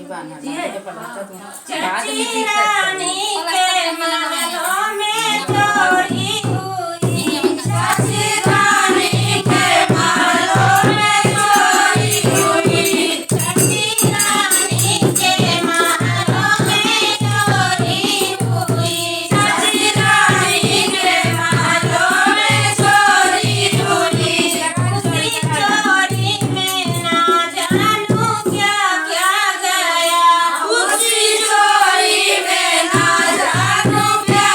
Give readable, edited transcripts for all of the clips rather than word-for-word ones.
बहाना जी है। पढ़ाता तू चची बाद में ठीक रानी के महलों में चोरी हुई, चची रानी के महलों में चोरी हुई, चची रानी के महलों में चोरी हुई, चची रानी के महलों में चोरी हुई। उसी चोरी में ना जानू क्या क्या गया, उसी चोरी में ना जानू क्या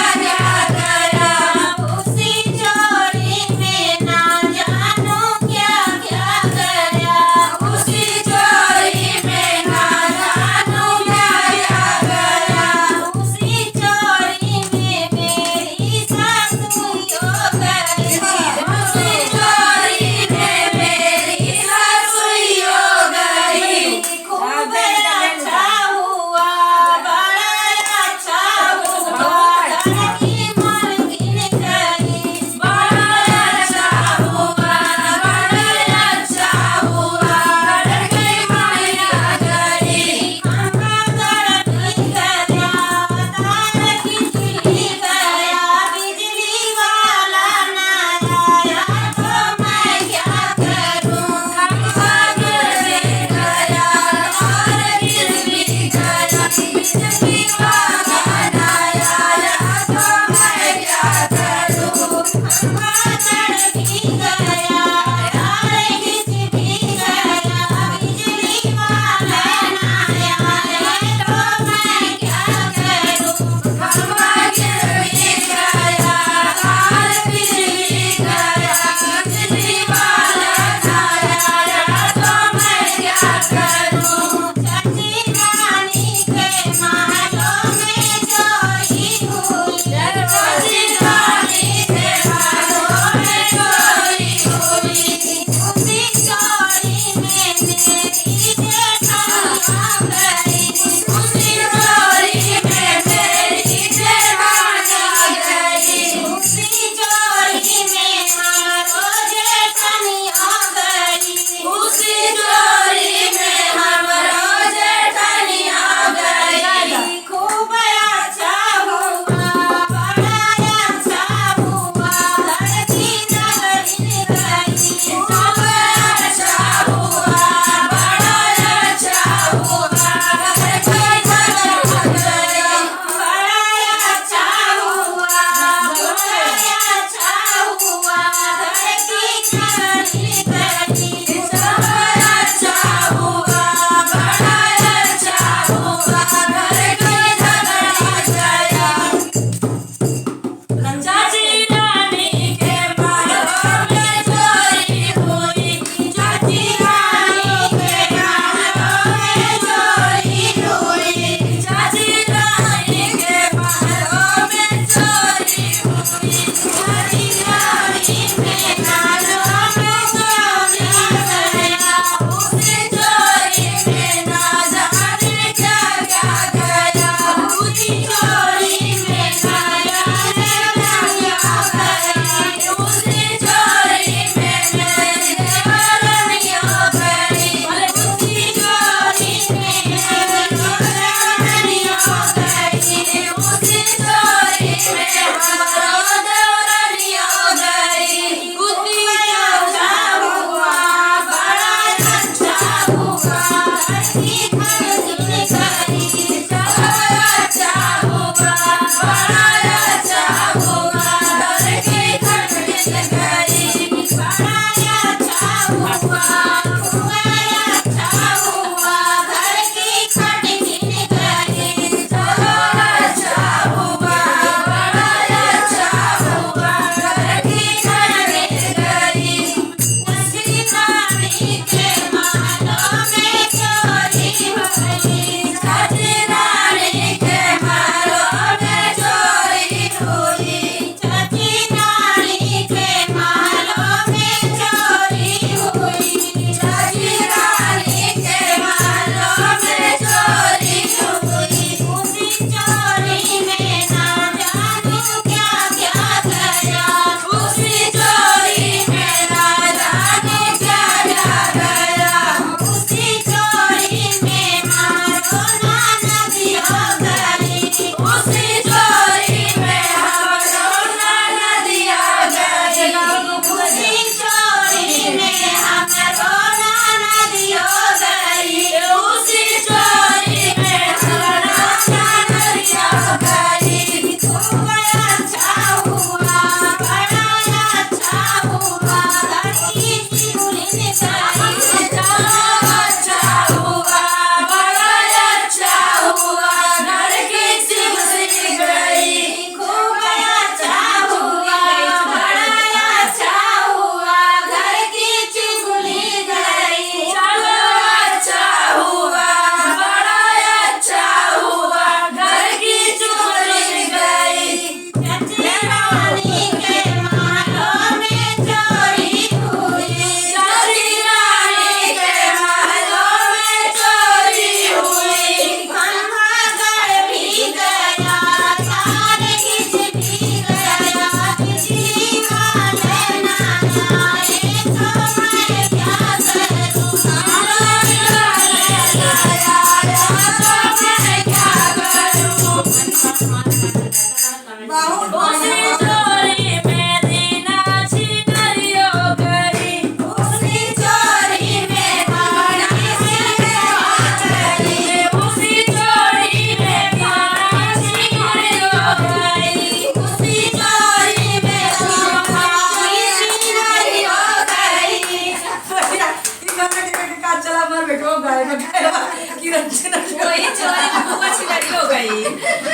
हमार बेटो गाय बकाया कि रंजना वही चोरी में बुआ छिनारी हो गई।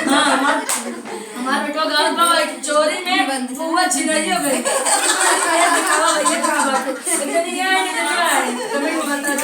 हाँ हमार बेटो गाय बाबा चोरी में बुआ छिनारी हो गई। दिखावा भैया कहाँ बात है। कमिटी बता